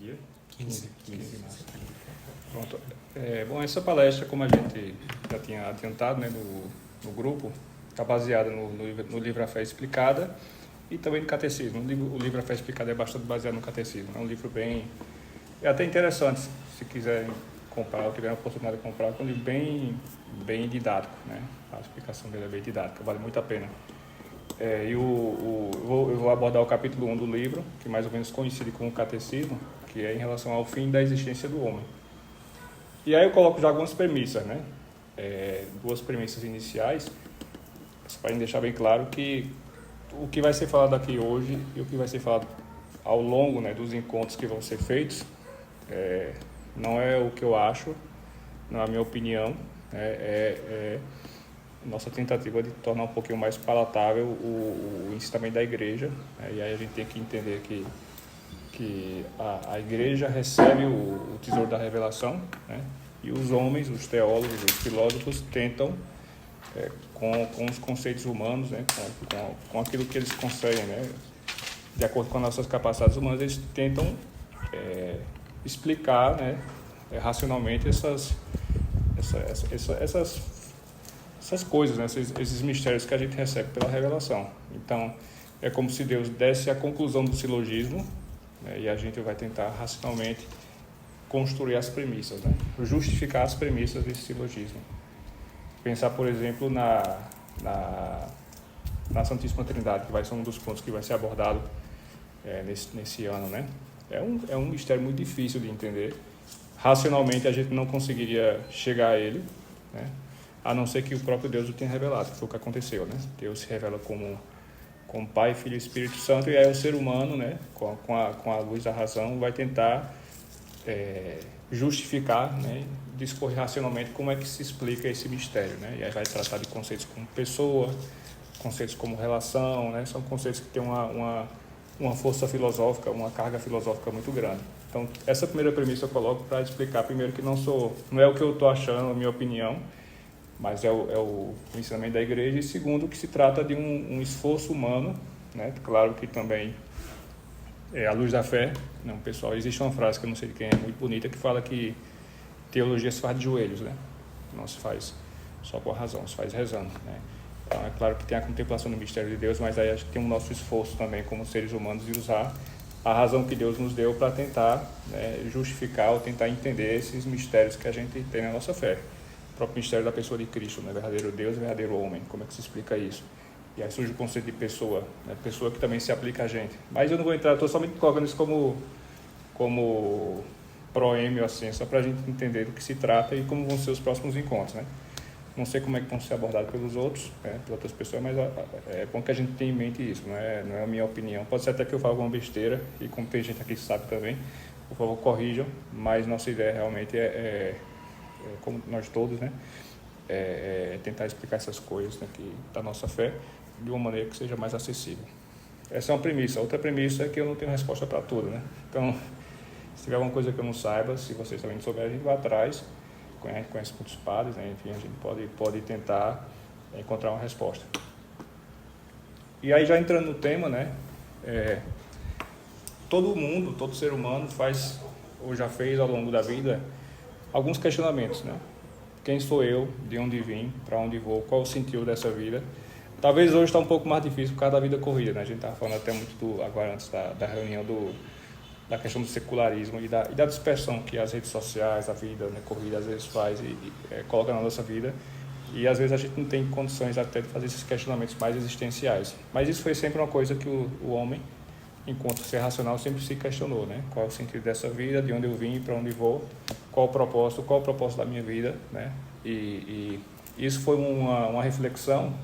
dia? 15 de março. Pronto. Bom, essa palestra, como a gente já tinha adiantado, né, no grupo, está baseada no livro A Fé Explicada e também no Catecismo. O livro A Fé Explicada é bastante baseado no Catecismo. É um livro bem... É até interessante, se quiserem comprar, ou tiverem a oportunidade de comprar, é um livro bem didático, né? A explicação dele é bem didática, vale muito a pena. Eu vou abordar o capítulo 1 do livro, que mais ou menos coincide com o Catecismo, que é em relação ao fim da existência do homem. E aí eu coloco já algumas premissas, né? Duas premissas iniciais, para deixar bem claro que o que vai ser falado aqui hoje e o que vai ser falado ao longo, né, dos encontros que vão ser feitos, não é o que eu acho, não é a minha opinião, é nossa tentativa de tornar um pouquinho mais palatável o ensinamento da igreja, né? E aí a gente tem que entender que a igreja recebe o tesouro da revelação, né? E os homens, os teólogos, os filósofos tentam, com os conceitos humanos, né? com aquilo que eles conseguem, né? De acordo com as nossas capacidades humanas, eles tentam explicar, né? Racionalmente essas coisas, né? esses mistérios que a gente recebe pela revelação. Então, é como se Deus desse a conclusão do silogismo, né? E a gente vai tentar racionalmente construir as premissas, né? Justificar as premissas desse silogismo. Pensar, por exemplo, na Santíssima Trindade, que vai ser um dos pontos que vai ser abordado nesse ano, né? É um mistério muito difícil de entender. Racionalmente, a gente não conseguiria chegar a ele, né? A não ser que o próprio Deus o tenha revelado, que foi o que aconteceu, né? Deus se revela como Pai, Filho e Espírito Santo, e aí o ser humano, né, com a luz da razão, vai tentar justificar, né, discorrer racionalmente como é que se explica esse mistério, né? E aí vai tratar de conceitos como pessoa, conceitos como relação, né? São conceitos que têm uma força filosófica, uma carga filosófica muito grande. Então, essa primeira premissa eu coloco para explicar, primeiro, que não é o que eu estou achando, a minha opinião, mas é o ensinamento da igreja, e segundo, que se trata de um esforço humano, né? Claro que também é a luz da fé. Não, pessoal, existe uma frase que eu não sei de quem é, muito bonita, que fala que teologia se faz de joelhos, né? Não se faz só com a razão, se faz rezando, né? Então, é claro que tem a contemplação do mistério de Deus, mas aí a gente tem o nosso esforço também como seres humanos de usar a razão que Deus nos deu para tentar, né, justificar ou tentar entender esses mistérios que a gente tem na nossa fé. O próprio mistério da pessoa de Cristo, né? Verdadeiro Deus e verdadeiro homem. Como é que se explica isso? E aí surge o conceito de pessoa, né? Pessoa que também se aplica a gente. Mas eu não vou entrar, estou somente colocando isso como proêmio, assim, só para a gente entender do que se trata e como vão ser os próximos encontros, né? Não sei como é que vão ser abordados pelos outros, né, pelas outras pessoas, mas é bom que a gente tenha em mente isso, não é a minha opinião. Pode ser até que eu fale alguma besteira, e como tem gente aqui que sabe também, por favor, corrijam, mas nossa ideia realmente como nós todos, né, tentar explicar essas coisas, né, da nossa fé de uma maneira que seja mais acessível. Essa é uma premissa. Outra premissa é que eu não tenho resposta para tudo, né? Então, se tiver alguma coisa que eu não saiba, se vocês também não souberem, a gente vai atrás, conhece muitos padres, né? Enfim, a gente pode tentar encontrar uma resposta. E aí, já entrando no tema, né? Todo ser humano faz, ou já fez ao longo da vida, alguns questionamentos, né? Quem sou eu? De onde vim? Para onde vou? Qual o sentido dessa vida? Talvez hoje está um pouco mais difícil por causa da vida corrida, né? A gente estava falando até muito agora antes da reunião da questão do secularismo e da dispersão que as redes sociais, a vida, né, corrida às vezes faz e coloca na nossa vida, e às vezes a gente não tem condições até de fazer esses questionamentos mais existenciais. Mas isso foi sempre uma coisa que o homem, enquanto ser racional, sempre se questionou, né? Qual é o sentido dessa vida, de onde eu vim, para onde vou, qual o propósito da minha vida, né? E isso foi uma reflexão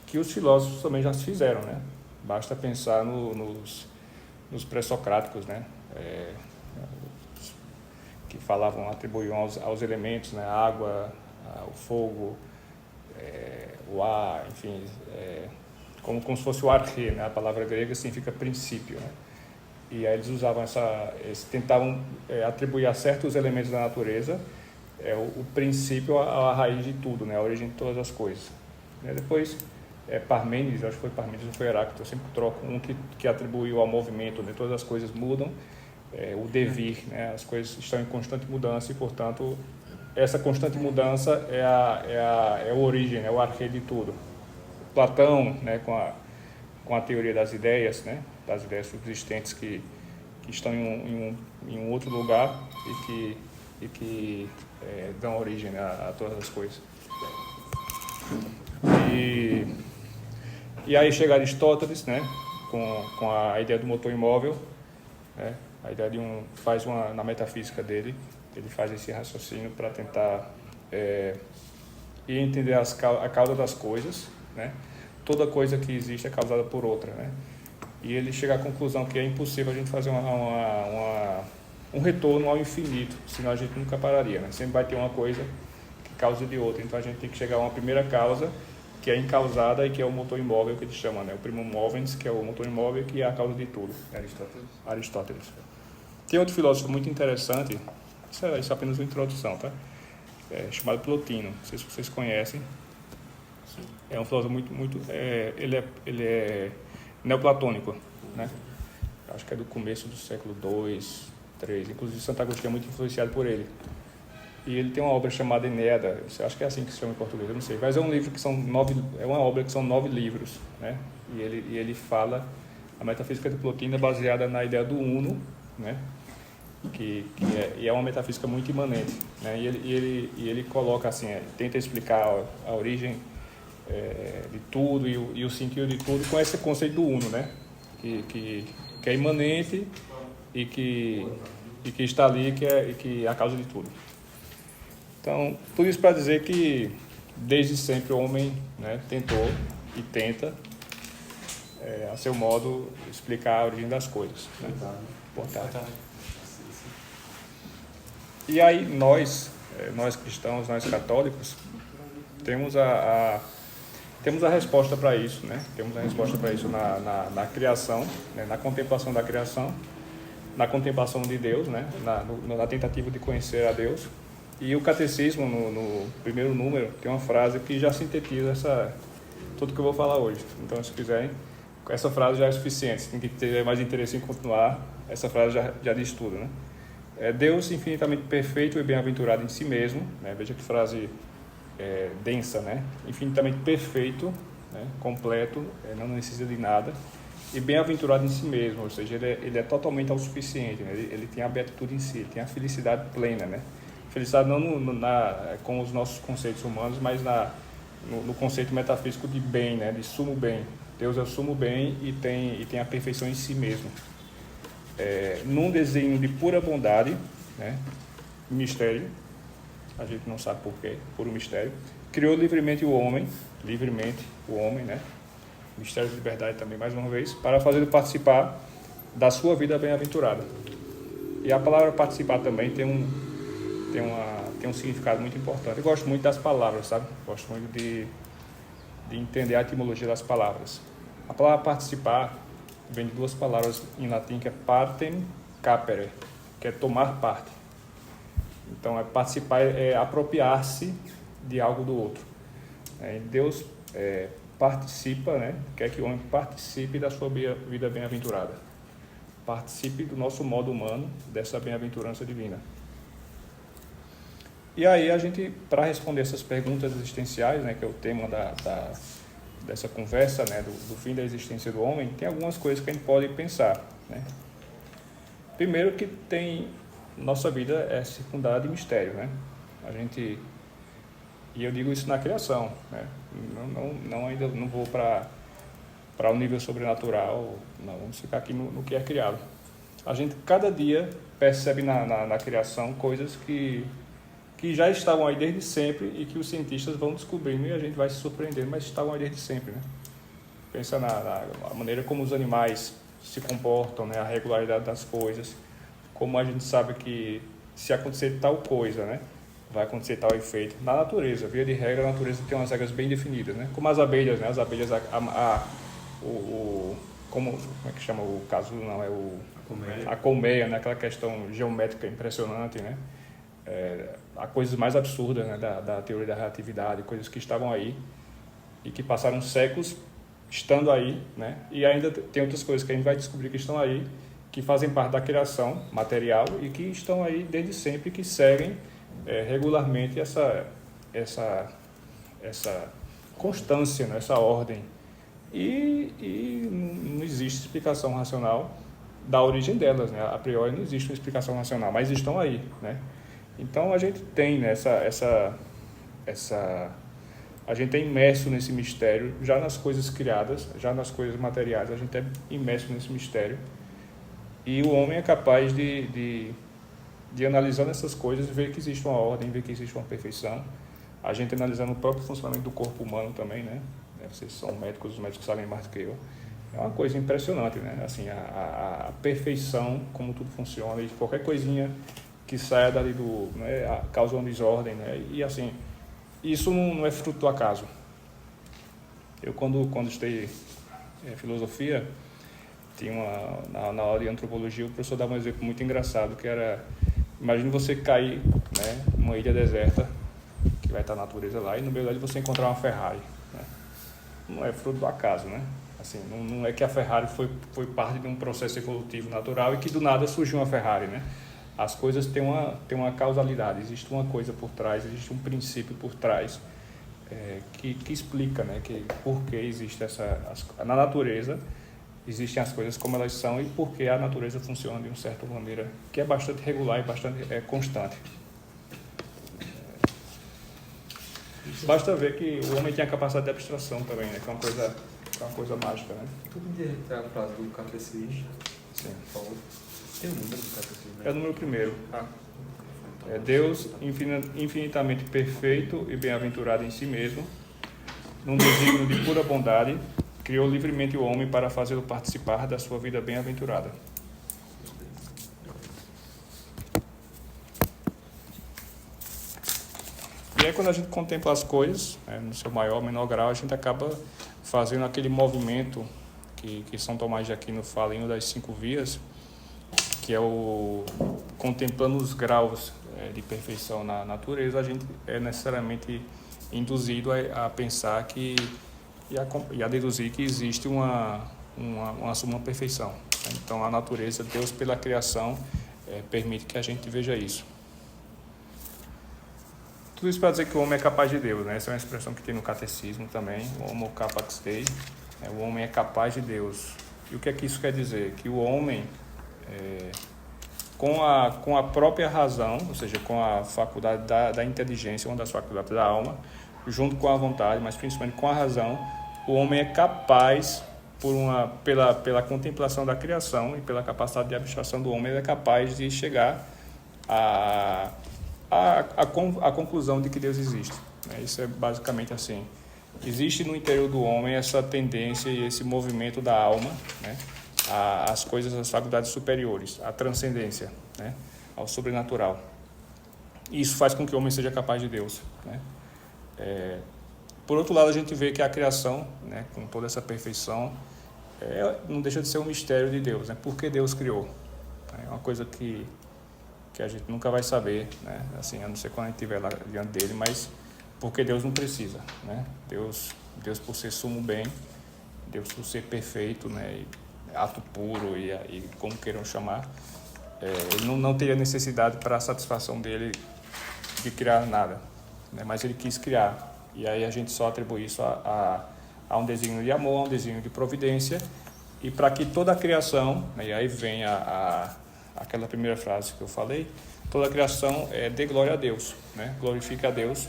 que os filósofos também já se fizeram, né? Basta pensar nos pré-socráticos, né? Que atribuíam aos elementos, né? A água, o fogo, o ar, enfim, como se fosse o arche, né? A palavra grega significa princípio, né? E aí eles usavam eles tentavam atribuir a certos elementos da natureza o princípio, a raiz de tudo, né? A origem de todas as coisas. Depois, Parmênides, acho que foi Parmênides ou foi Heráclito, eu sempre troco um que atribuiu ao movimento, né? Todas as coisas mudam, o devir, né? As coisas estão em constante mudança e, portanto, essa constante mudança é a origem, é o arquê de tudo. Platão, né, com a teoria das ideias, né, das ideias subsistentes que estão em um outro lugar e que dão origem, né, a todas as coisas. E aí chega Aristóteles, né, com a ideia do motor imóvel, né, a ideia de na metafísica dele, ele faz esse raciocínio para tentar entender a causa das coisas, né? Toda coisa que existe é causada por outra, né? E ele chega à conclusão que é impossível a gente fazer um retorno ao infinito, senão a gente nunca pararia, né? Sempre vai ter uma coisa que causa de outra, então a gente tem que chegar a uma primeira causa, que é incausada e que é o motor imóvel, que ele chama, né? O primum movens, que é o motor imóvel, que é a causa de tudo. Aristóteles. Tem outro filósofo muito interessante, isso é apenas uma introdução, tá? Chamado Plotino, não sei se vocês conhecem. Sim. É um filósofo ele é neoplatônico, né? Acho que é do começo do século II, III, inclusive Santo Agostinho é muito influenciado por ele. E ele tem uma obra chamada Enéada, acho que é assim que se chama em português, eu não sei, mas é um livro que é uma obra que são 9 livros, né? E ele fala, a metafísica de Plotino é baseada na ideia do uno, né? Que é uma metafísica muito imanente, né? E ele coloca assim, tenta explicar a origem de tudo e o sentido de tudo com esse conceito do uno, né? Que é imanente e que está ali e que é a causa de tudo. Então, tudo isso para dizer que desde sempre o homem, né, tentou e tenta a seu modo explicar a origem das coisas, né? E aí nós cristãos, nós católicos, temos a resposta para isso, né? Temos a resposta para isso na criação, né? Na contemplação da criação, na contemplação de Deus, né? Na tentativa de conhecer a Deus. E o catecismo, no primeiro número, tem uma frase que já sintetiza tudo que eu vou falar hoje. Então, se quiserem, essa frase já é suficiente. Se tem que ter mais interesse em continuar, essa frase já diz tudo, né? É Deus infinitamente perfeito e bem-aventurado em si mesmo, né? Veja que frase densa, né? Infinitamente perfeito, né? Completo, não necessita de nada, e bem-aventurado em si mesmo, ou seja, ele é totalmente autossuficiente, né? Ele tem a beatitude em si, ele tem a felicidade plena, né? Felicidade não com os nossos conceitos humanos, mas no conceito metafísico de bem, né? De sumo bem. Deus é o sumo bem e tem a perfeição em si mesmo. Num desenho de pura bondade, né? Mistério, a gente não sabe porquê, puro mistério, criou livremente o homem, né? Mistério de liberdade também, mais uma vez, para fazê-lo participar da sua vida bem-aventurada. E a palavra participar também tem um significado muito importante. Eu gosto muito das palavras, sabe? Gosto muito de entender a etimologia das palavras. A palavra participar vem de 2 palavras em latim, que é partem capere, que é tomar parte. Então, participar é apropriar-se de algo do outro. Deus participa, né? Quer que o homem participe da sua vida bem-aventurada. Participe do nosso modo humano, dessa bem-aventurança divina. E aí a gente, para responder essas perguntas existenciais, né, que é o tema dessa conversa, né, do fim da existência do homem, tem algumas coisas que a gente pode pensar, né? Primeiro que nossa vida é circundada de mistério, né? E eu digo isso na criação, né? Ainda não vou para o nível sobrenatural, não, vamos ficar aqui no que é criado. A gente cada dia percebe na criação coisas que já estavam aí desde sempre e que os cientistas vão descobrindo e a gente vai se surpreendendo, mas estavam aí desde sempre, né? Pensa na maneira como os animais se comportam, né? A regularidade das coisas, como a gente sabe que se acontecer tal coisa, né? Vai acontecer tal efeito. Na natureza, via de regra, a natureza tem umas regras bem definidas, né? Como as abelhas, né? As abelhas, como é que chama o caso? Não, a colmeia, né? Aquela questão geométrica impressionante, né? Há coisas mais absurdas, né, da teoria da relatividade, coisas que estavam aí e que passaram séculos estando aí, né, e ainda tem outras coisas que a gente vai descobrir que estão aí que fazem parte da criação material e que estão aí desde sempre, que seguem regularmente essa constância, né? Essa ordem. E não existe explicação racional da origem delas, né? A priori não existe uma explicação racional, mas estão aí, né? Então a gente tem, né, a gente é imerso nesse mistério, já nas coisas criadas, já nas coisas materiais, a gente é imerso nesse mistério. E o homem é capaz de analisando essas coisas, ver que existe uma ordem, ver que existe uma perfeição. A gente analisando o próprio funcionamento do corpo humano também, né? Vocês são médicos, os médicos sabem mais do que eu. É uma coisa impressionante, né? Assim, a perfeição, como tudo funciona, e qualquer coisinha que saia dali né, causa uma desordem, né? E assim, isso não é fruto do acaso. Eu, quando estudei filosofia, tinha na aula de antropologia, o professor dava um exemplo muito engraçado, que era, imagine você cair, né, numa ilha deserta, que vai estar a natureza lá, e no meio dali você encontrar uma Ferrari, né? Não é fruto do acaso, né? Assim, não é que a Ferrari foi parte de um processo evolutivo natural e que do nada surgiu uma Ferrari, né? As coisas têm uma causalidade, existe uma coisa por trás, existe um princípio por trás que explica, né, que por que existe na natureza existem as coisas como elas são e por que a natureza funciona de uma certa maneira que é bastante regular e bastante constante. Basta ver que o homem tem a capacidade de abstração também, né, que é uma coisa mágica, né? Tu podia repetir a frase do catecismo? Sim. Por favor. Tem o número do catecismo? É o número 1º. Ah. É Deus infinitamente perfeito e bem-aventurado em si mesmo, num desígnio de pura bondade, criou livremente o homem para fazê-lo participar da sua vida bem-aventurada. E aí, quando a gente contempla as coisas, né, no seu maior ou menor grau, a gente acaba fazendo aquele movimento que São Tomás de Aquino fala em uma das 5 vias, que é o contemplando os graus de perfeição na natureza. A gente é necessariamente induzido a pensar e a deduzir que existe uma suma perfeição. Então, a natureza, Deus pela criação, permite que a gente veja isso. Tudo isso para dizer que o homem é capaz de Deus, né? Essa é uma expressão que tem no catecismo também, o homo capax Dei, o homem é capaz de Deus. E o que é que isso quer dizer? Que o homem, com a própria razão, ou seja, com a faculdade da inteligência, uma das faculdades da alma, junto com a vontade, mas principalmente com a razão, o homem é capaz, pela contemplação da criação e pela capacidade de abstração do homem, ele é capaz de chegar a conclusão de que Deus existe. Isso é basicamente assim. Existe no interior do homem essa tendência e esse movimento da alma, né, às coisas, às faculdades superiores, à transcendência, né, ao sobrenatural. Isso faz com que o homem seja capaz de Deus, né. Por outro lado, a gente vê que a criação, né, com toda essa perfeição, não deixa de ser um mistério de Deus, né. Por que Deus criou? É uma coisa que a gente nunca vai saber, né? Assim, a não ser quando a gente estiver lá diante dele, mas porque Deus não precisa, né? Deus por ser sumo bem, Deus por ser perfeito, né? Ato puro e como queiram chamar, ele não teria necessidade para a satisfação dele de criar nada, né? Mas ele quis criar, e aí a gente só atribui isso a um desígnio de amor, a um desígnio de providência, e para que toda a criação, né? E aí vem aquela primeira frase que eu falei, toda a criação dê glória a Deus, né? Glorifica a Deus,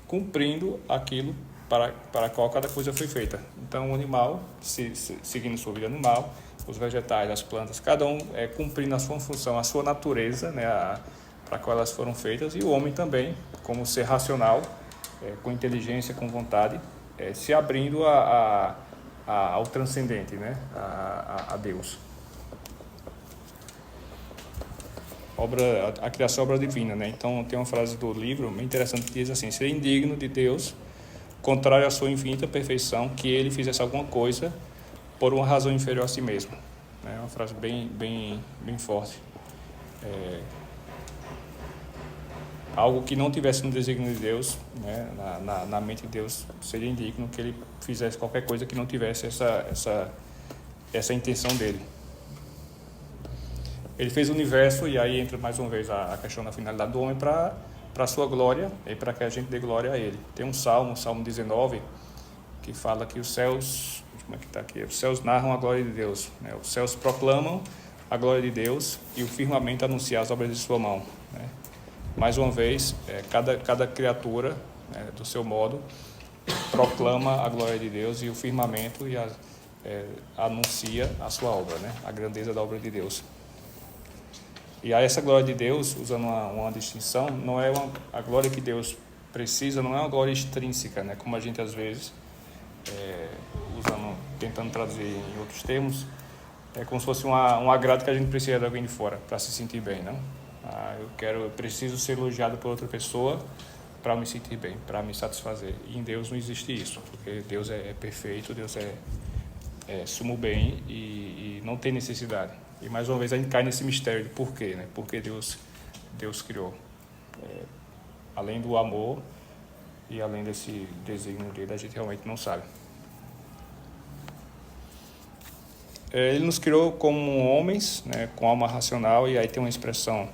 cumprindo aquilo para a qual cada coisa foi feita. Então, o animal, seguindo sua vida animal, os vegetais, as plantas, cada um cumprindo a sua função, a sua natureza, né? Para a qual elas foram feitas, e o homem também, como ser racional, com inteligência, com vontade, se abrindo ao transcendente, né? A Deus. A criação é obra divina, né? Então tem uma frase do livro bem interessante que diz assim: seria indigno de Deus, contrário à sua infinita perfeição, que ele fizesse alguma coisa por uma razão inferior a si mesmo. É uma frase bem forte. Algo que não tivesse no desígnio de Deus, né? na mente de Deus, seria indigno que ele fizesse qualquer coisa que não tivesse essa intenção dele. Ele fez o universo, e aí entra mais uma vez a questão da finalidade do homem para a sua glória e para que a gente dê glória a ele. Tem um salmo, o Salmo 19, que fala que os céus, como é que está aqui? Os céus narram a glória de Deus, né? Os céus proclamam a glória de Deus e o firmamento anuncia as obras de sua mão, né? Mais uma vez, cada criatura, né, do seu modo, proclama a glória de Deus, e o firmamento anuncia a sua obra, né? A grandeza da obra de Deus. E aí essa glória de Deus, usando uma distinção, não é a glória que Deus precisa, não é uma glória extrínseca, né? Como a gente às vezes, tentando traduzir em outros termos, é como se fosse um agrado que a gente precisa de alguém de fora para se sentir bem, não? Eu preciso ser elogiado por outra pessoa para me sentir bem, para me satisfazer. E em Deus não existe isso, porque Deus é perfeito, Deus é sumo bem e não tem necessidade. E mais uma vez a gente cai nesse mistério de por quê, né? Por que Deus criou. Além do amor e além desse desígnio dele, a gente realmente não sabe. Ele nos criou como homens, né, com alma racional, e aí tem uma expressão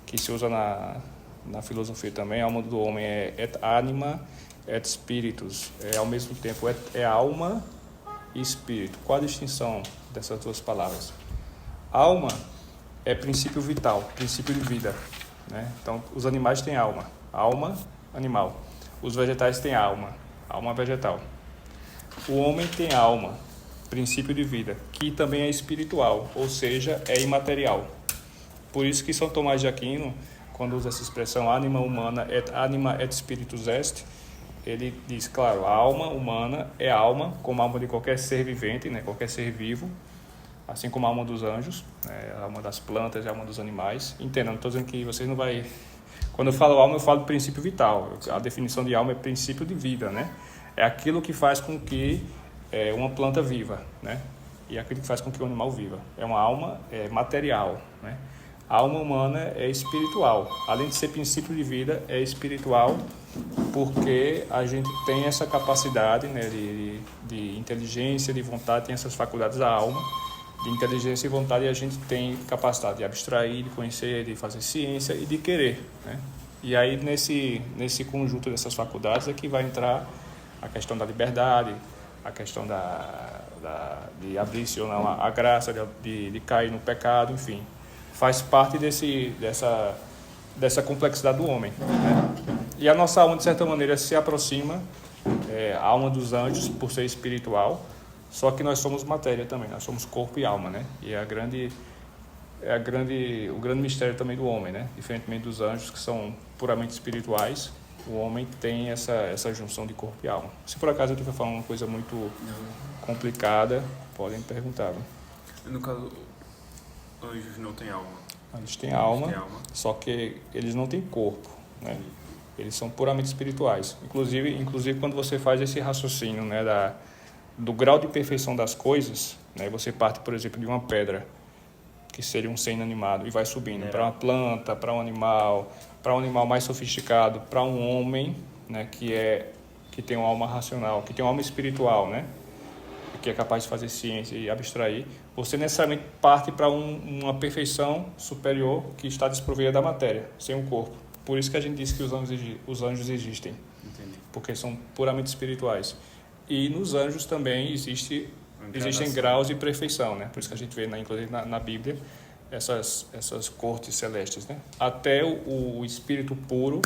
que se usa na filosofia também. A alma do homem é et anima et spiritus, ao mesmo tempo é alma e espírito. Qual a distinção dessas duas palavras? Alma é princípio vital, princípio de vida, né? Então, os animais têm alma animal. Os vegetais têm alma vegetal. O homem tem alma, princípio de vida, que também é espiritual, ou seja, é imaterial. Por isso que São Tomás de Aquino, quando usa essa expressão anima humana et anima et spiritus est, ele diz, claro, a alma humana é alma, como a alma de qualquer ser vivente, né, qualquer ser vivo, assim como a alma dos anjos, né, a alma das plantas e a alma dos animais. Entendam, não estou dizendo que vocês não vai... Quando eu falo alma, eu falo princípio vital. A definição de alma é princípio de vida, né? É aquilo que faz com que uma planta viva, né? E aquilo que faz com que o animal viva. É uma alma material, né? A alma humana é espiritual. Além de ser princípio de vida, é espiritual, porque a gente tem essa capacidade, né, de inteligência, de vontade, tem essas faculdades da alma, de inteligência e vontade, e a gente tem capacidade de abstrair, de conhecer, de fazer ciência e de querer, né? E aí nesse conjunto dessas faculdades é que vai entrar a questão da liberdade, a questão de abrir-se ou não a graça, de cair no pecado, enfim. Faz parte dessa complexidade do homem, né? E a nossa alma, de certa maneira, se aproxima a alma dos anjos por ser espiritual, só que nós somos matéria também, nós somos corpo e alma, né? E o grande mistério também do homem, né? Diferentemente dos anjos, que são puramente espirituais, o homem tem essa junção de corpo e alma. Se por acaso eu estiver falando uma coisa muito complicada, podem perguntar. No caso, anjos não têm alma. Eles têm alma, só que eles não têm corpo, né? Eles são puramente espirituais. Inclusive quando você faz esse raciocínio, né, do grau de perfeição das coisas, né, você parte, por exemplo, de uma pedra, que seria um ser inanimado, e vai subindo para uma planta, para um animal mais sofisticado, para um homem, né, que tem uma alma racional, que tem uma alma espiritual, né, que é capaz de fazer ciência e abstrair. Você necessariamente parte para uma perfeição superior que está desprovida da matéria, sem um corpo. Por isso que a gente diz que os anjos existem. Entendi. Porque são puramente espirituais. E nos anjos também existem graus de perfeição, né? Por isso que a gente vê, inclusive na Bíblia, essas cortes celestes, né? Até o espírito puro,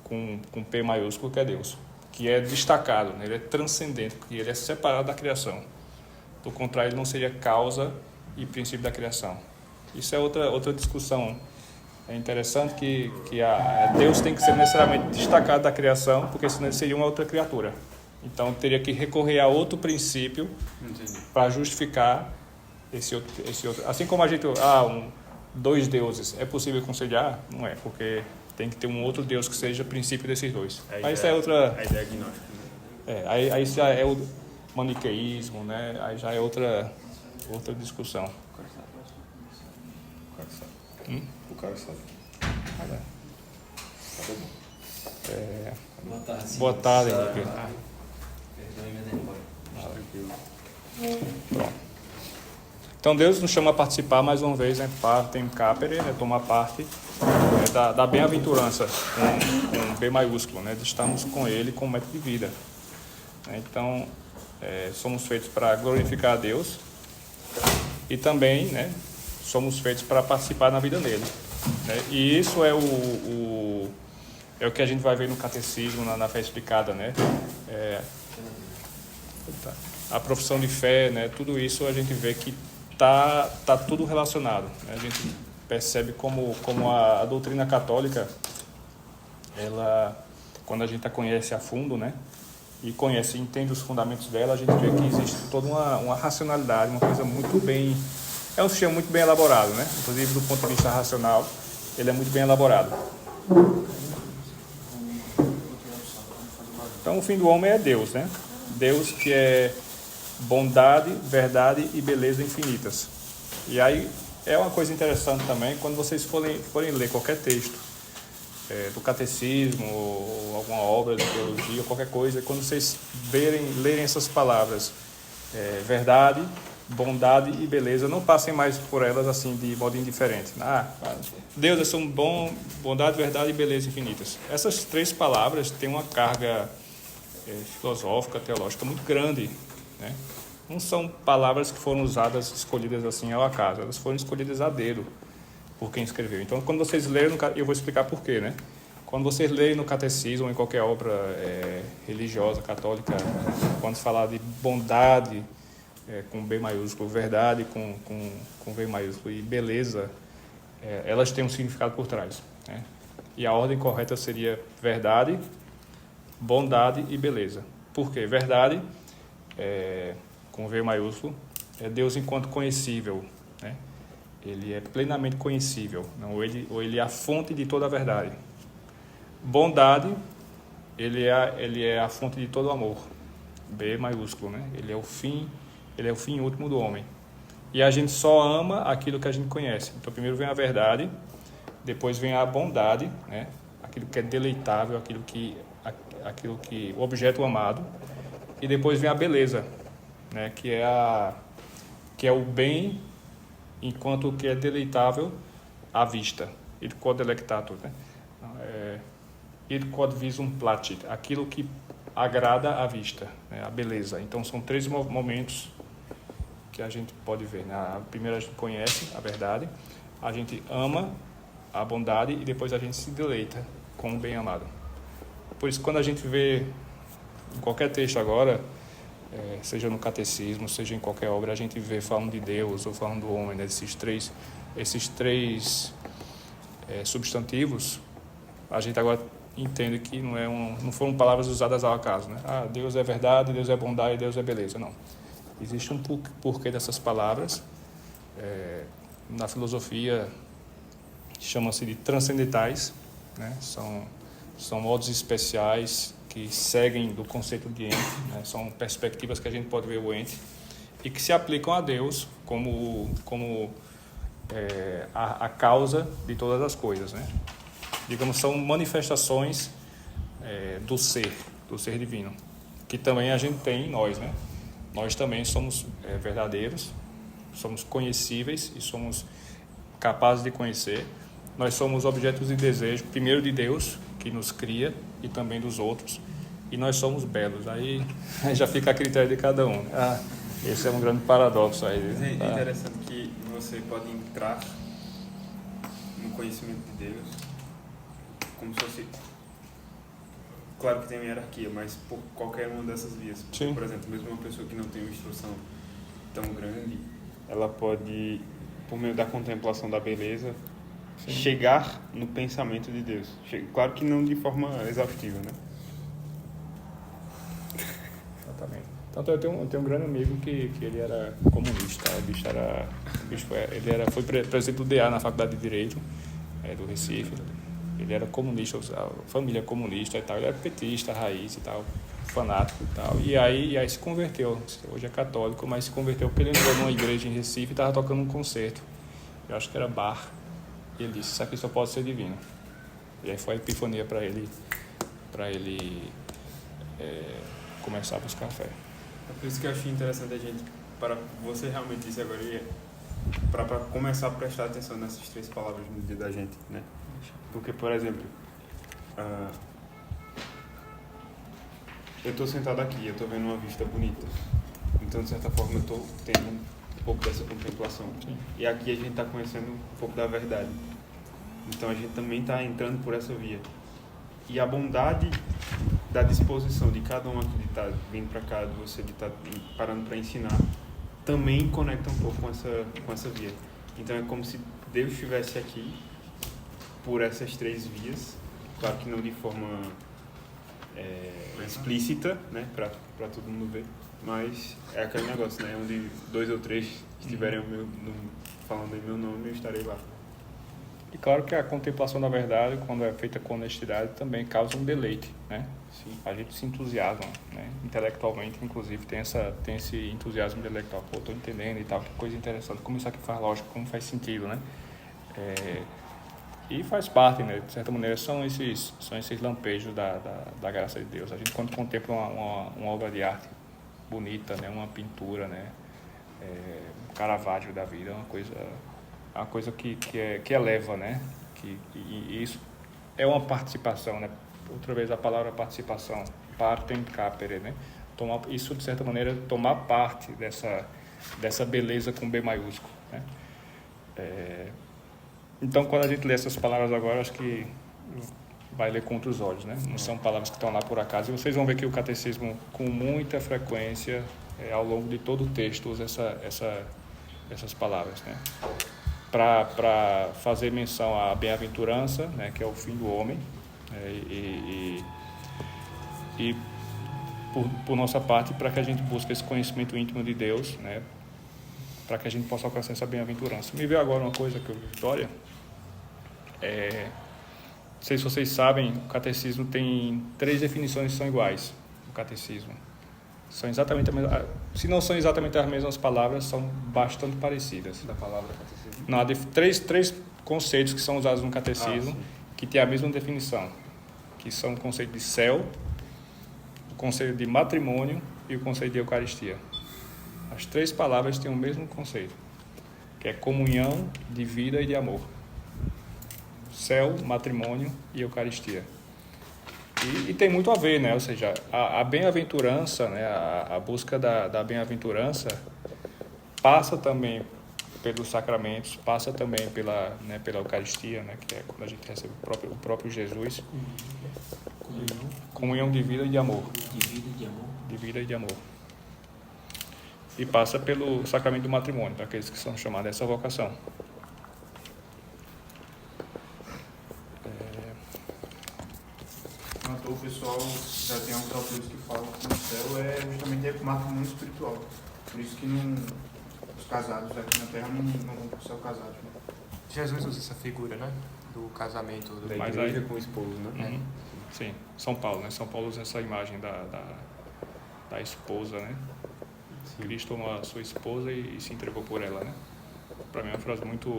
com P maiúsculo, que é Deus, que é destacado, né? Ele é transcendente, porque ele é separado da criação. Do contrário, ele não seria causa e princípio da criação. Isso é outra discussão. É interessante que Deus tem que ser necessariamente destacado da criação, porque senão ele seria uma outra criatura. Então teria que recorrer a outro princípio para justificar esse outro. Assim como a gente... dois deuses. É possível conciliar? Não é, porque tem que ter um outro Deus que seja princípio desses dois. Aí isso é outra... A ideia agnóstica, né? Aí já é o maniqueísmo, né? Aí já é outra discussão. O cara sabe. Boa tarde. Boa tarde, Henrique. Perdoe minha demora. Pronto. Então Deus nos chama a participar mais uma vez, né, tem capere, né, tomar parte da bem-aventurança com B maiúsculo, né, de estarmos com Ele como método de vida. Então, somos feitos para glorificar a Deus e também, né, somos feitos para participar na vida dele. Né? E isso é o que a gente vai ver no catecismo, na fé explicada, né? A profissão de fé, né? Tudo isso a gente vê que tá tudo relacionado. Né? A gente percebe como a doutrina católica, ela, quando a gente a conhece a fundo, né? E conhece e entende os fundamentos dela, a gente vê que existe toda uma racionalidade, uma coisa muito bem... É um sistema muito bem elaborado, né? Inclusive, do ponto de vista racional, ele é muito bem elaborado. Então, o fim do homem é Deus, né? Deus que é bondade, verdade e beleza infinitas. E aí, é uma coisa interessante também, quando vocês forem ler qualquer texto do catecismo, ou alguma obra de teologia, ou qualquer coisa, quando vocês lerem essas palavras, verdade, bondade e beleza, não passem mais por elas assim de modo indiferente. Deus é são bondade, verdade e beleza infinitas. Essas três palavras têm uma carga filosófica, teológica muito grande, né? Não são palavras que foram usadas, escolhidas assim ao acaso, elas foram escolhidas a dedo por quem escreveu. Então, quando vocês lerem, eu vou explicar por quê, né? Quando vocês lerem no catecismo ou em qualquer obra religiosa, católica, quando se falar de bondade, com B maiúsculo, verdade com V maiúsculo e beleza, elas têm um significado por trás, né? E a ordem correta seria verdade, bondade e beleza. Por quê? Verdade, com V maiúsculo, é Deus enquanto conhecível, né? Ele é plenamente conhecível, não? Ou ele é a fonte de toda a verdade. Bondade, ele é a fonte de todo o amor, B maiúsculo, né? Ele é o fim último do homem. E a gente só ama aquilo que a gente conhece. Então, primeiro vem a verdade, depois vem a bondade, né? Aquilo que é deleitável, aquilo que o objeto amado, e depois vem a beleza, né? Que é o bem enquanto o que é deleitável à vista. Id quod delectatur, né? Id quod visum placit, aquilo que agrada à vista, né? A beleza. Então, são três momentos que a gente pode ver, né? Primeiro a gente conhece a verdade, a gente ama a bondade e depois a gente se deleita com o bem amado. Por isso, quando a gente vê em qualquer texto agora, seja no catecismo, seja em qualquer obra, a gente vê falando de Deus ou falando do homem, né? Esses três substantivos, a gente agora entende que não foram palavras usadas ao acaso, né? Deus é verdade, Deus é bondade, Deus é beleza. Não. Existe um porquê dessas palavras. Na filosofia, chama-se de transcendentais, né? São modos especiais que seguem do conceito de ente, né? São perspectivas que a gente pode ver o ente e que se aplicam a Deus como a causa de todas as coisas, né? Digamos, são manifestações do ser divino, que também a gente tem em nós, né? Nós também somos verdadeiros, somos conhecíveis e somos capazes de conhecer. Nós somos objetos de desejo, primeiro de Deus, que nos cria, e também dos outros. E nós somos belos. Aí já fica a critério de cada um. Esse é um grande paradoxo aí. É interessante que você pode entrar no conhecimento de Deus como se fosse... Claro que tem uma hierarquia, mas por qualquer uma dessas vias. Sim. Por exemplo, mesmo uma pessoa que não tem uma instrução tão grande, ela pode, por meio da contemplação da beleza, chegar no pensamento de Deus. Claro que não de forma exaustiva, né? Exatamente. Tanto eu tenho um grande amigo que ele era comunista. Foi presidente do DA na Faculdade de Direito do Recife. Ele era comunista, família comunista e tal. Ele era petista, raiz e tal, fanático e tal. E aí se converteu. Hoje é católico, mas se converteu porque ele entrou numa igreja em Recife e estava tocando um concerto. Eu acho que era Bach. E ele disse: isso aqui só pode ser divino. E aí foi a epifania para ele começar a buscar fé. É por isso que eu achei interessante a gente, para você realmente disse agora, para começar a prestar atenção nessas 3 palavras no dia da gente, né? Porque, por exemplo, eu estou sentado aqui, eu estou vendo uma vista bonita. Então, de certa forma, eu estou tendo um pouco dessa contemplação. Sim. E aqui a gente está conhecendo um pouco da verdade. Então, a gente também está entrando por essa via. E a bondade da disposição de cada um aqui de estar vindo para cá, de você de estar parando para ensinar, também conecta um pouco com essa via. Então, é como se Deus estivesse aqui por essas 3 vias, claro que não de forma explícita, né, para todo mundo ver, mas é aquele negócio, né, onde 2 ou 3 estiverem falando em meu nome, eu estarei lá. E claro que a contemplação da verdade, quando é feita com honestidade, também causa um deleite, né? Sim. A gente se entusiasma, né? Intelectualmente, inclusive, tem esse entusiasmo intelectual. Pô, estou entendendo e tal, que coisa interessante. Como isso aqui faz lógica, como faz sentido, né? E faz parte, né? De certa maneira, são esses lampejos da graça de Deus. A gente, quando contempla uma obra de arte bonita, né? Uma pintura, né? Um Caravaggio da vida, é uma coisa que eleva, né? E isso é uma participação, né? Outra vez a palavra participação, partem capere, né? Isso, de certa maneira, tomar parte dessa beleza com B maiúsculo, né? Então, quando a gente lê essas palavras agora, acho que vai ler com outros olhos, né? Não são palavras que estão lá por acaso. E vocês vão ver que o catecismo, com muita frequência, ao longo de todo o texto, usa essas palavras, né? Para fazer menção à bem-aventurança, né? Que é o fim do homem, e por nossa parte, para que a gente busque esse conhecimento íntimo de Deus, né? Para que a gente possa alcançar essa bem-aventurança. Me veio agora uma coisa que eu vi, Vitória. Não sei se vocês sabem, o catecismo tem 3 definições que são iguais. O catecismo são exatamente se não são exatamente as mesmas palavras, são bastante parecidas. Da palavra catecismo. Não, há 3 conceitos que são usados no catecismo que têm a mesma definição, que são o conceito de céu, o conceito de matrimônio e o conceito de Eucaristia. As 3 palavras têm o mesmo conceito, que é comunhão de vida e de amor. Céu, matrimônio e Eucaristia. E tem muito a ver, né? Ou seja, a bem-aventurança, né? A busca da bem-aventurança passa também pelos sacramentos, passa também pela Eucaristia, né? Que é quando a gente recebe o próprio Jesus. Comunhão de vida e de amor. De vida e de amor. E passa pelo sacramento do matrimônio, para aqueles que são chamados a essa vocação. O pessoal já tem alguns autores que falam que o céu é justamente o matrimônio espiritual. Por isso que os casados aqui na Terra não vão para o céu casados. Né? Jesus usa essa figura, né? Do casamento. Da Mas igreja aí- com o esposo, né? Uhum. Sim, São Paulo, né? São Paulo usa essa imagem da esposa, né? Sim. Cristo amou a sua esposa e se entregou por ela, né? Para mim é uma frase muito...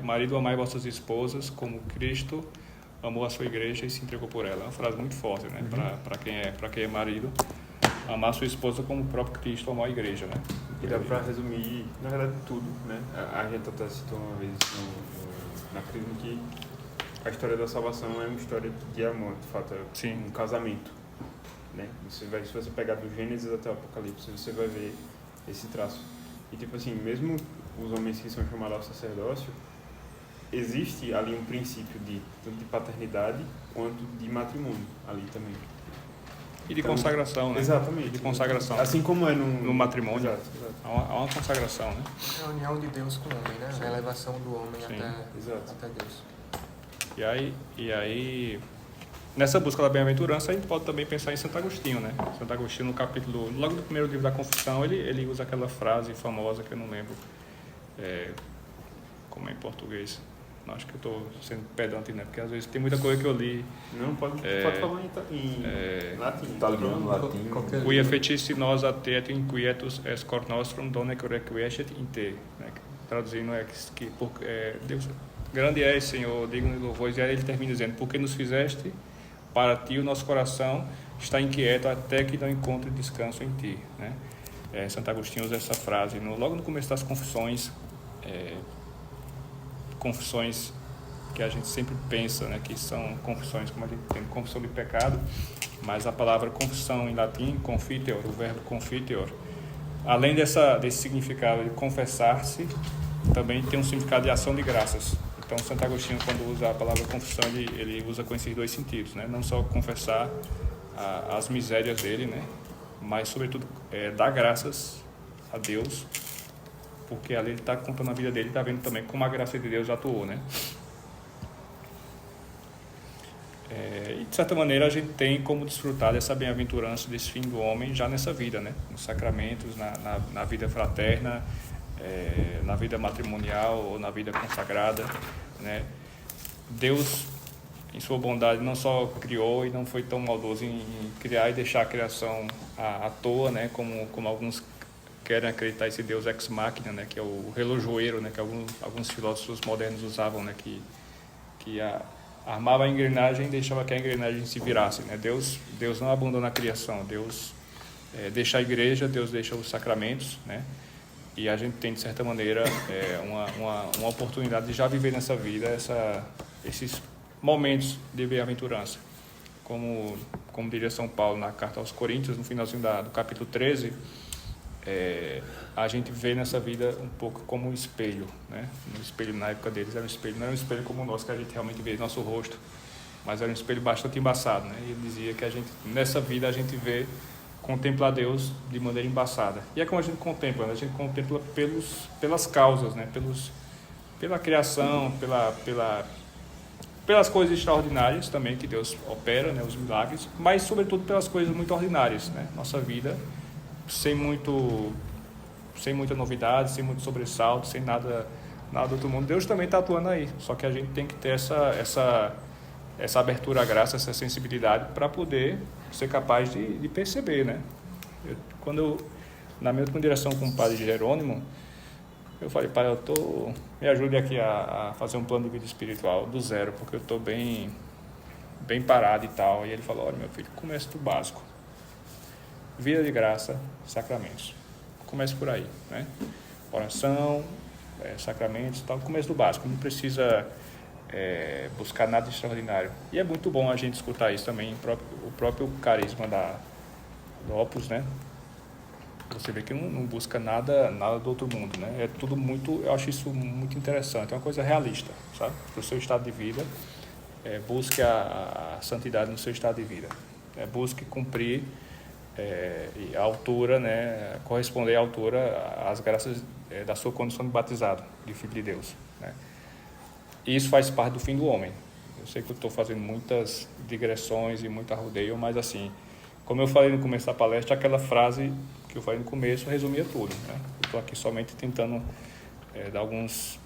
Marido, amai vossas esposas como Cristo amou a sua igreja e se entregou por ela. É uma frase muito forte, né? Para quem é marido, amar a sua esposa como o próprio Cristo amou a igreja, né? E dá para resumir, na verdade, tudo, né? A gente até citou uma vez na crise que a história da salvação é uma história de amor, de fato, é um casamento, né? Se você pegar do Gênesis até o Apocalipse, você vai ver esse traço. E tipo assim, mesmo os homens que são chamados ao sacerdócio, existe ali um princípio tanto de paternidade quanto de matrimônio ali também. E de consagração, né? Exatamente. E de consagração. Assim como é no matrimônio. Exato. Há uma consagração, né? É a união de Deus com o homem, né? A elevação do homem Sim. Exato. até Deus. E aí, nessa busca da bem-aventurança, a gente pode também pensar em Santo Agostinho, né? Santo Agostinho, logo no primeiro livro da Confissão, ele usa aquela frase famosa que eu não lembro como é em português. Acho que eu estou sendo pedante, né? Porque às vezes tem muita coisa que eu li. Não, pode falar em latim. Italiano, latim. Quia fecisti nos ad et inquietus est cor nostrum, donec requiescet in te. Né? Traduzindo Deus, grande és, Senhor, digno de louvores. E aí ele termina dizendo, porque nos fizeste para ti, o nosso coração está inquieto até que não encontre descanso em ti. Né? Santo Agostinho usa essa frase logo no começo das Confissões. confissões que a gente sempre pensa, né, que são confissões, como a gente tem confissão de pecado, mas a palavra confissão em latim, confiteor, o verbo confiteor, além desse significado de confessar-se, também tem um significado de ação de graças. Então, Santo Agostinho, quando usa a palavra confissão, ele usa com esses dois sentidos, né? Não só confessar as misérias dele, né? Mas, sobretudo, dar graças a Deus, porque ali ele está contando a vida dele, está vendo também como a graça de Deus atuou, né? E, de certa maneira, a gente tem como desfrutar dessa bem-aventurança, desse fim do homem, já nessa vida, né? Nos sacramentos, na vida fraterna, na vida matrimonial ou na vida consagrada, né? Deus, em sua bondade, não só criou e não foi tão maldoso em criar e deixar a criação à toa, né? Como alguns querem acreditar, esse Deus ex machina, né? Que é o relojoeiro, né? Que alguns filósofos modernos usavam, né? Que armava a engrenagem e deixava que a engrenagem se virasse, né? Deus não abandona a criação, Deus deixa a igreja, Deus deixa os sacramentos, né? E a gente tem, de certa maneira, uma oportunidade de já viver nessa vida esses momentos de bem-aventurança. Como diria São Paulo na carta aos Coríntios, no finalzinho do capítulo 13, a gente vê nessa vida um pouco como um espelho, né? Um espelho, na época deles, era um espelho, não era um espelho como o nosso, que a gente realmente vê nosso rosto, mas era um espelho bastante embaçado, né? E ele dizia que nessa vida a gente contempla a Deus de maneira embaçada. E é como a gente contempla, né? A gente contempla pelas causas, né? Pela criação, pelas coisas extraordinárias também que Deus opera, né? Os milagres, mas sobretudo pelas coisas muito ordinárias, né? Nossa vida sem muita novidade, sem muito sobressalto, sem nada do outro mundo. Deus também está atuando aí, só que a gente tem que ter essa abertura à graça, essa sensibilidade para poder ser capaz de perceber, né? Na minha última direção com o padre Jerônimo, eu falei, pai, me ajude aqui a fazer um plano de vida espiritual do zero, porque eu estou bem parado e tal. E ele falou, olha, meu filho, comece do básico. Vida de graça, sacramentos. Comece por aí, né? Oração, sacramentos e tal. Comece do básico, não precisa buscar nada extraordinário. E é muito bom a gente escutar isso também, o próprio carisma do Opus, né? Você vê que não busca nada do outro mundo, né? É tudo muito, eu acho isso muito interessante, é uma coisa realista, sabe? Para o seu estado de vida, busque a santidade no seu estado de vida, busque cumprir a altura, né? Corresponder à altura às graças da sua condição de batizado, de filho de Deus, né? E isso faz parte do fim do homem. Eu sei que eu estou fazendo muitas digressões e muito arrodeio, mas assim, como eu falei no começo da palestra, aquela frase que eu falei no começo resumia tudo, né? Eu estou aqui somente tentando dar alguns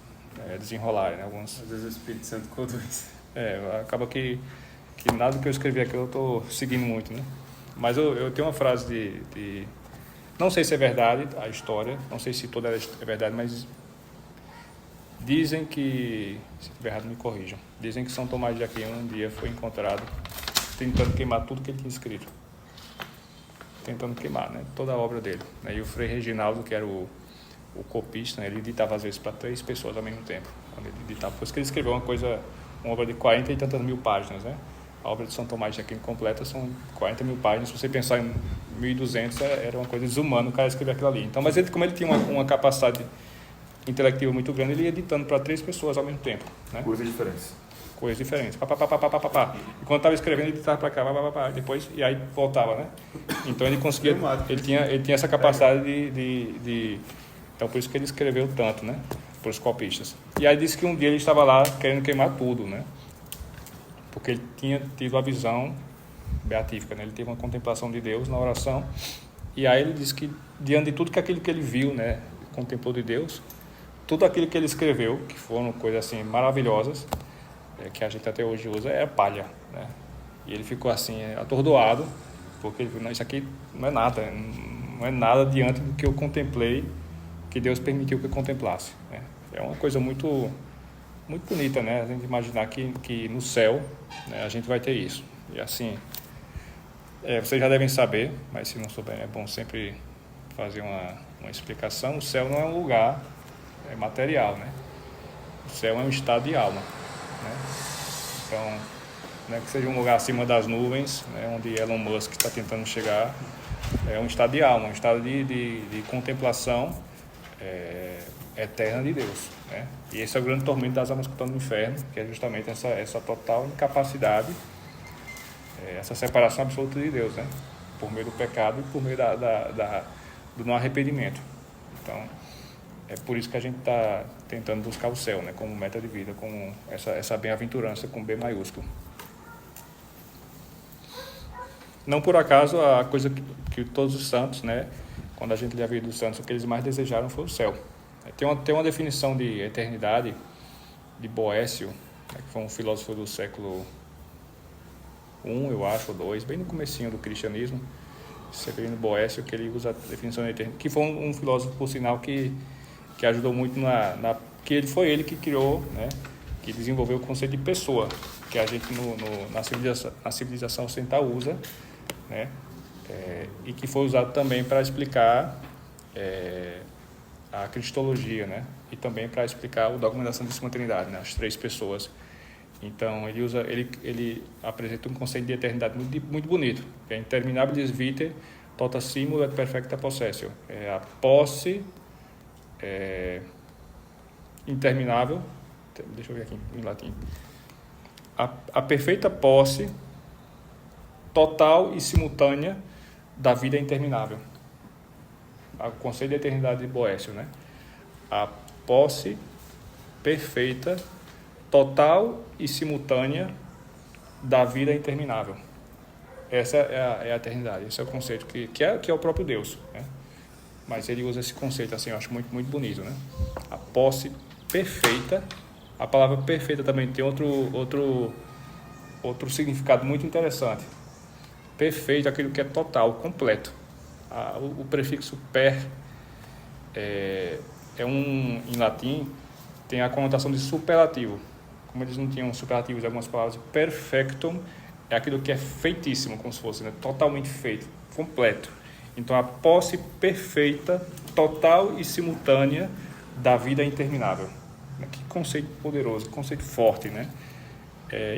desenrolar, né? Às vezes o Espírito Santo conduz. Acaba que nada do que eu escrevi aqui eu estou seguindo muito, né? Mas eu tenho uma frase não sei se é verdade a história, não sei se toda ela é verdade, mas dizem que, se estiver errado me corrijam, dizem que São Tomás de Aquino um dia foi encontrado tentando queimar tudo que ele tinha escrito. Tentando queimar, né? Toda a obra dele, né? E o Frei Reginaldo, que era o copista, né? Ele editava às vezes para 3 pessoas ao mesmo tempo. Quando ele editava, depois que ele escreveu uma obra de 40 e tantas mil páginas, né? A obra de São Tomás de Aquino completa são 40 mil páginas. Se você pensar em 1.200, era uma coisa desumana o cara escrever aquilo ali. Então, mas como ele tinha uma capacidade intelectiva muito grande, ele ia editando para 3 pessoas ao mesmo tempo, né? Coisas diferentes. E quando estava escrevendo, ele editava para cá, depois, e aí voltava, né? Então ele conseguia, ele tinha essa capacidade então por isso que ele escreveu tanto, né? Para os copistas. E aí disse que um dia ele estava lá querendo queimar tudo, né? Porque ele tinha tido a visão beatífica, né? Ele teve uma contemplação de Deus na oração, e aí ele disse que diante de tudo aquilo que ele viu, né? Contemplou de Deus, tudo aquilo que ele escreveu, que foram coisas assim maravilhosas, que a gente até hoje usa, é palha, né? E ele ficou assim, atordoado, porque ele falou, não, isso aqui não é nada diante do que eu contemplei, que Deus permitiu que eu contemplasse, né? É uma coisa muito, muito bonita, né? A gente imaginar que no céu, né, a gente vai ter isso. E assim, vocês já devem saber, mas se não souberem, é bom sempre fazer uma explicação. O céu não é um lugar é material, né? O céu é um estado de alma, né? Então, não é que seja um lugar acima das nuvens, né, onde Elon Musk está tentando chegar. É um estado de alma, um estado de contemplação eterna de Deus, né? E esse é o grande tormento das almas que estão no inferno, que é justamente essa total incapacidade, essa separação absoluta de Deus, né? Por meio do pecado e por meio do não arrependimento. Então, é por isso que a gente está tentando buscar o céu, né, como meta de vida, como essa bem-aventurança com B maiúsculo. Não por acaso, a coisa que todos os santos, né, quando a gente lê a vida dos santos, o que eles mais desejaram foi o céu. Tem uma definição de eternidade de Boécio, né, que foi um filósofo do século I, eu acho, ou II, bem no comecinho do cristianismo, Severino Boécio, que ele usa a definição de eternidade, que foi um filósofo, por sinal, que ajudou muito que foi ele que criou, né, que desenvolveu o conceito de pessoa, que a gente na civilização ocidental usa, né, e que foi usado também para explicar a cristologia, né, e também para explicar o dogma da Santíssima Trindade, né, as três pessoas. Então ele apresenta um conceito de eternidade muito bonito, que é interminabilis vitae tota simul et perfecta possessio. É a posse interminável, deixa eu ver aqui em latim, a perfeita posse total e simultânea da vida interminável. O conceito de eternidade de Boécio, né? A posse perfeita, total e simultânea da vida interminável. Essa é a eternidade, esse é o conceito que é o próprio Deus, né? Mas ele usa esse conceito assim, eu acho muito, muito bonito, né? A posse perfeita. A palavra perfeita também tem outro significado muito interessante. Perfeito, aquilo que é total, completo. O prefixo per em latim, tem a conotação de superlativo. Como eles não tinham superlativos em algumas palavras, perfectum é aquilo que é feitíssimo, como se fosse, né? Totalmente feito, completo. Então, a posse perfeita, total e simultânea da vida interminável. Que conceito poderoso, conceito forte, né?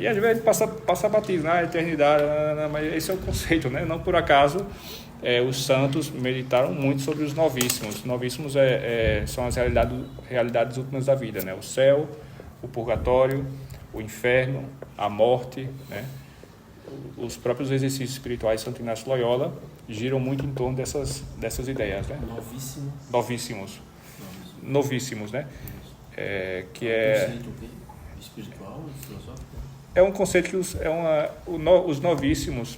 E às vezes passa batido, né? Eternidade, mas esse é o conceito, né? Não por acaso os santos meditaram muito sobre os novíssimos. Os novíssimos são as realidades últimas da vida, né? O céu, o purgatório, o inferno, a morte, né? Os próprios exercícios espirituais de Santo Inácio Loyola giram muito em torno dessas ideias, né? Novíssimos, né? Que é Conceito espiritual, filosófico? É um conceito que os novíssimos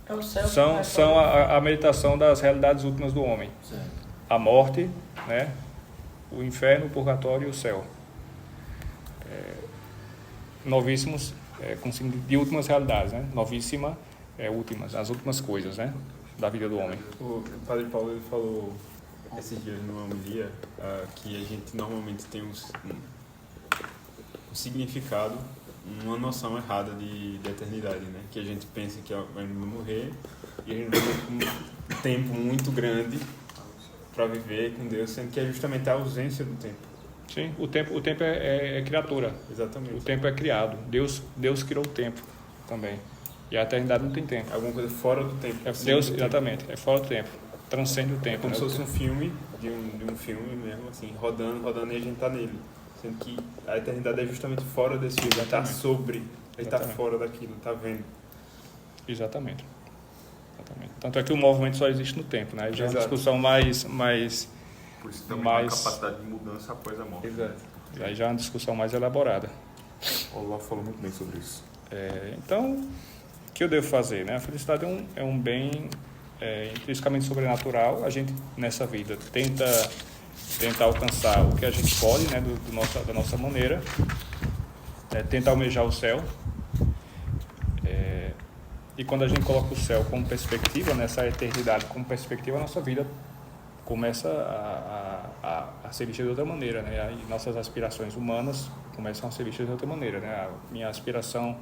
É o céu são a meditação das realidades últimas do homem. Certo. A morte, né? O inferno, o purgatório e o céu. Novíssimos com signo de últimas realidades, né? Novíssima últimas, as últimas coisas, né? Da vida do homem. O Padre Paulo ele falou esses dias numa homilia que a gente normalmente tem um significado, uma noção errada de eternidade, né? Que a gente pensa que a gente vai morrer e a gente vai ter um tempo muito grande para viver com Deus, sendo que é justamente a ausência do tempo. Sim, o tempo é criatura. Exatamente. O tempo é criado. Deus criou o tempo também. E a eternidade não tem tempo. Alguma coisa fora do tempo. Deus, exatamente, é fora do tempo. Transcende o tempo. Como né? se fosse um filme, de um filme mesmo, assim, rodando e a gente tá nele. Sendo que a eternidade é justamente fora desse filme, ele tá sobre, ele tá fora daquilo, tá vendo. Exatamente. Tanto é que o movimento só existe no tempo, né? Já é uma discussão mais Por isso também uma capacidade de mudança após a morte. Exato. aí já é uma discussão mais elaborada. O Olavo falou muito bem sobre isso. Então, o que eu devo fazer, né? A felicidade é um bem intrinsecamente sobrenatural. A gente, nessa vida, tenta alcançar o que a gente pode, né? Da nossa maneira. Tenta almejar o céu. E quando a gente coloca o céu como perspectiva, nessa eternidade como perspectiva, a nossa vida começa a ser vista de outra maneira, né? E nossas aspirações humanas começam a ser vistas de outra maneira, né? A minha aspiração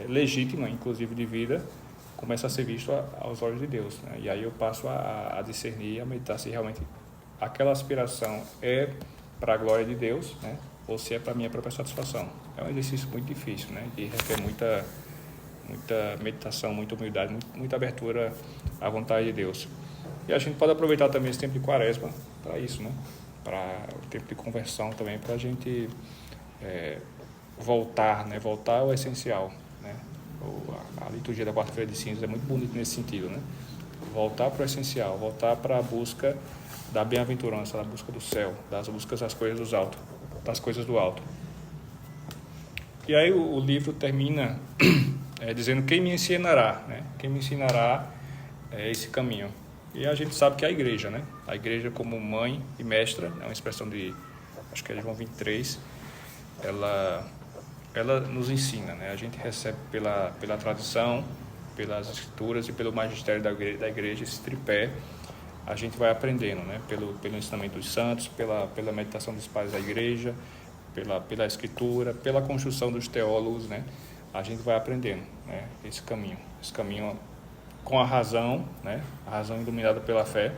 legítima, inclusive de vida, começa a ser vista aos olhos de Deus, né? E aí eu passo a discernir, a meditar se realmente aquela aspiração é para a glória de Deus, né? Ou se é para a minha própria satisfação. É um exercício muito difícil, né? E requer muita meditação, muita humildade, muita abertura à vontade de Deus. E a gente pode aproveitar também esse tempo de quaresma para isso, né? Para o tempo de conversão também, para a gente voltar, né? Voltar ao essencial, né? A liturgia da quarta-feira de cinzas é muito bonita nesse sentido, né? Voltar para o essencial, voltar para a busca da bem-aventurança, da busca do céu, das buscas das coisas do alto, das coisas do alto. E aí o livro termina dizendo quem me ensinará, né? Quem me ensinará esse caminho. E a gente sabe que é a igreja, né? A igreja como mãe e mestra, é uma expressão de, acho que é de João 23, ela nos ensina, né? A gente recebe pela tradição, pelas escrituras e pelo magistério da igreja, esse tripé, a gente vai aprendendo, né? Pelo ensinamento dos santos, pela meditação dos pais da igreja, pela escritura, pela construção dos teólogos, né? A gente vai aprendendo, né? Esse caminho com a razão, né? A razão iluminada pela fé,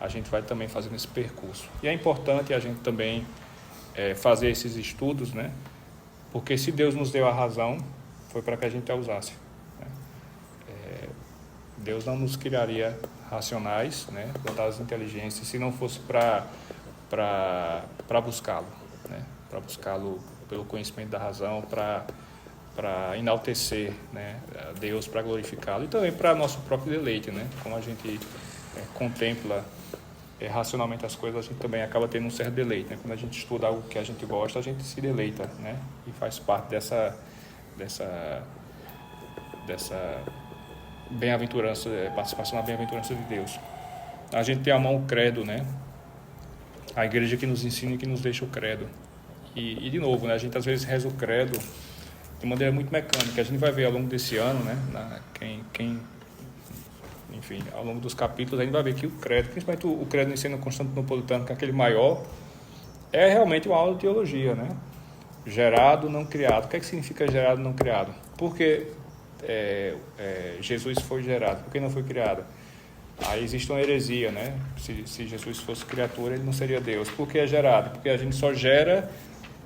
a gente vai também fazendo esse percurso. E é importante a gente também fazer esses estudos, né? Porque se Deus nos deu a razão, foi para que a gente a usasse, né? Deus não nos criaria racionais, né? Dotados de inteligência, se não fosse para buscá-lo, né? Para buscá-lo pelo conhecimento da razão, para enaltecer, né, Deus, para glorificá-lo e também para nosso próprio deleite, né? Como a gente contempla racionalmente as coisas, a gente também acaba tendo um certo deleite, né? Quando a gente estuda algo que a gente gosta, a gente se deleita, né? E faz parte dessa bem-aventurança, participação na bem-aventurança de Deus. A gente tem à mão o credo, né? A igreja que nos ensina e que nos deixa o credo. E de novo, né? A gente às vezes reza o credo de maneira muito mecânica. A gente vai ver ao longo desse ano, né? Enfim, ao longo dos capítulos, a gente vai ver que o credo, principalmente o credo no ensino constantinopolitano, que é aquele maior, é realmente uma aula de teologia, né? Gerado, não criado. O que é que significa gerado, não criado? Porque Jesus foi gerado, por que não foi criado? Aí existe uma heresia, né? Se Jesus fosse criatura, ele não seria Deus. Por que é gerado? Porque a gente só gera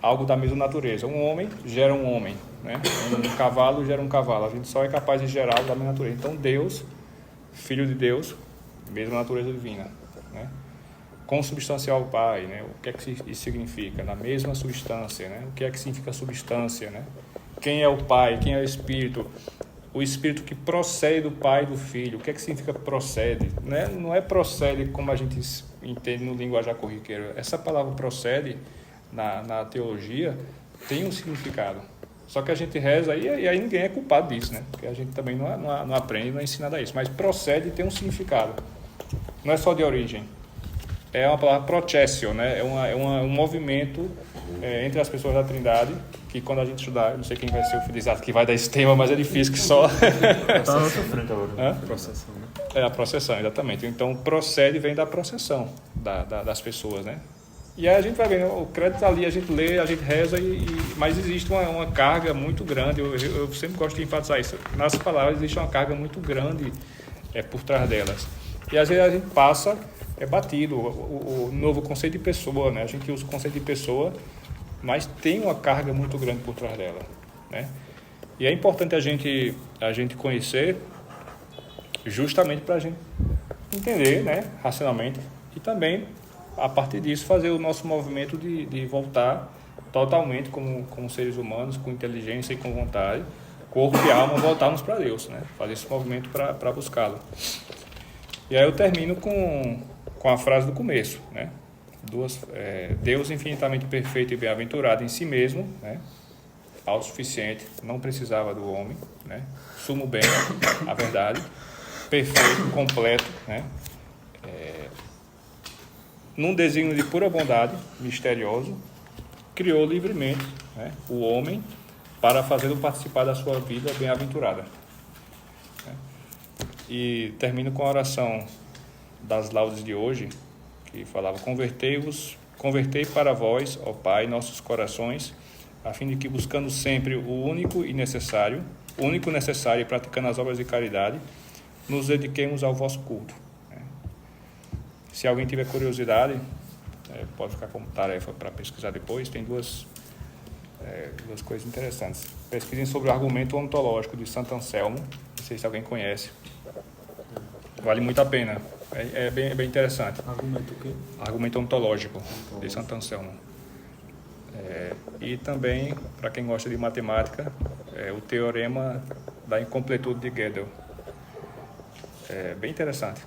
algo da mesma natureza. Um homem gera um homem, né? Um cavalo gera um cavalo. A gente só é capaz de gerar algo da mesma natureza. Então Deus, Filho de Deus, mesma natureza divina, né? Consubstancial ao Pai, né? O que é que isso significa? Na mesma substância, né? O que é que significa substância, né? Quem é o Pai? Quem é o Espírito? O Espírito que procede do Pai e do Filho. O que é que significa procede? Né? Não é procede como a gente entende no linguajar corriqueiro. Essa palavra procede, na teologia, tem um significado. Só que a gente reza e aí ninguém é culpado disso, né? Porque a gente também não aprende, não ensina nada isso. Mas procede tem um significado. Não é só de origem. É uma palavra processio, né? É um movimento entre as pessoas da Trindade, que quando a gente estudar, eu não sei quem vai ser o filizado que vai dar esse tema, mas é difícil que só... Está na nossa frente agora. Processão, né? É a processão, exatamente. Então, procede vem da processão das pessoas, né? E aí a gente vai vendo, o crédito tá ali, a gente lê, a gente reza, mas existe uma carga muito grande, eu sempre gosto de enfatizar isso, nas palavras existe uma carga muito grande por trás delas. E às vezes a gente passa batido o novo conceito de pessoa, né? A gente usa o conceito de pessoa, mas tem uma carga muito grande por trás dela, né? E é importante a gente conhecer justamente para a gente entender, né, racionalmente, e também a partir disso fazer o nosso movimento de voltar totalmente como seres humanos, com inteligência e com vontade, corpo e alma, voltarmos para Deus, né? Fazer esse movimento para buscá-lo. E aí eu termino com a frase do começo, né? Deus infinitamente perfeito e bem-aventurado em si mesmo, né? Autossuficiente, não precisava do homem, né? Sumo bem, a verdade, perfeito, completo, né? Num desígnio de pura bondade, misterioso, criou livremente, né, o homem para fazê-lo participar da sua vida bem-aventurada. Né? E termino com a oração das laudes de hoje, que falava: convertei para vós, ó Pai, nossos corações, a fim de que, buscando sempre o único necessário e praticando as obras de caridade, nos dediquemos ao vosso culto. Se alguém tiver curiosidade, pode ficar como tarefa para pesquisar depois. Tem duas coisas interessantes. Pesquisem sobre o argumento ontológico de Santo Anselmo. Não sei se alguém conhece. Vale muito a pena. É bem interessante. Argumento o quê? Argumento ontológico de Santo Anselmo. E também, para quem gosta de matemática, o teorema da incompletude de Gödel. É bem interessante.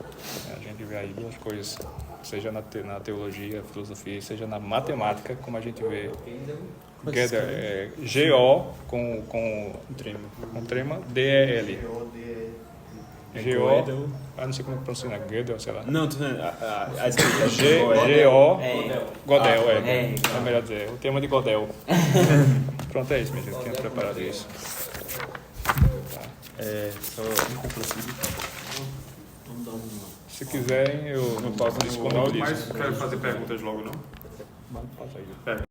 A gente vê aí duas coisas, seja na teologia, filosofia, seja na matemática, como a gente vê. Gödel, G-O com trema, D-E-L. G-O, não sei como pronuncia, Gödel, sei lá. Não, tô vendo. A escrita G-O, Godel, é melhor dizer, o tema de Godel. Pronto, é isso, minha gente, eu tinha preparado isso. Só vamos dar Se quiserem, eu não posso responder Mas isso. quero fazer perguntas logo, não? Passa aí.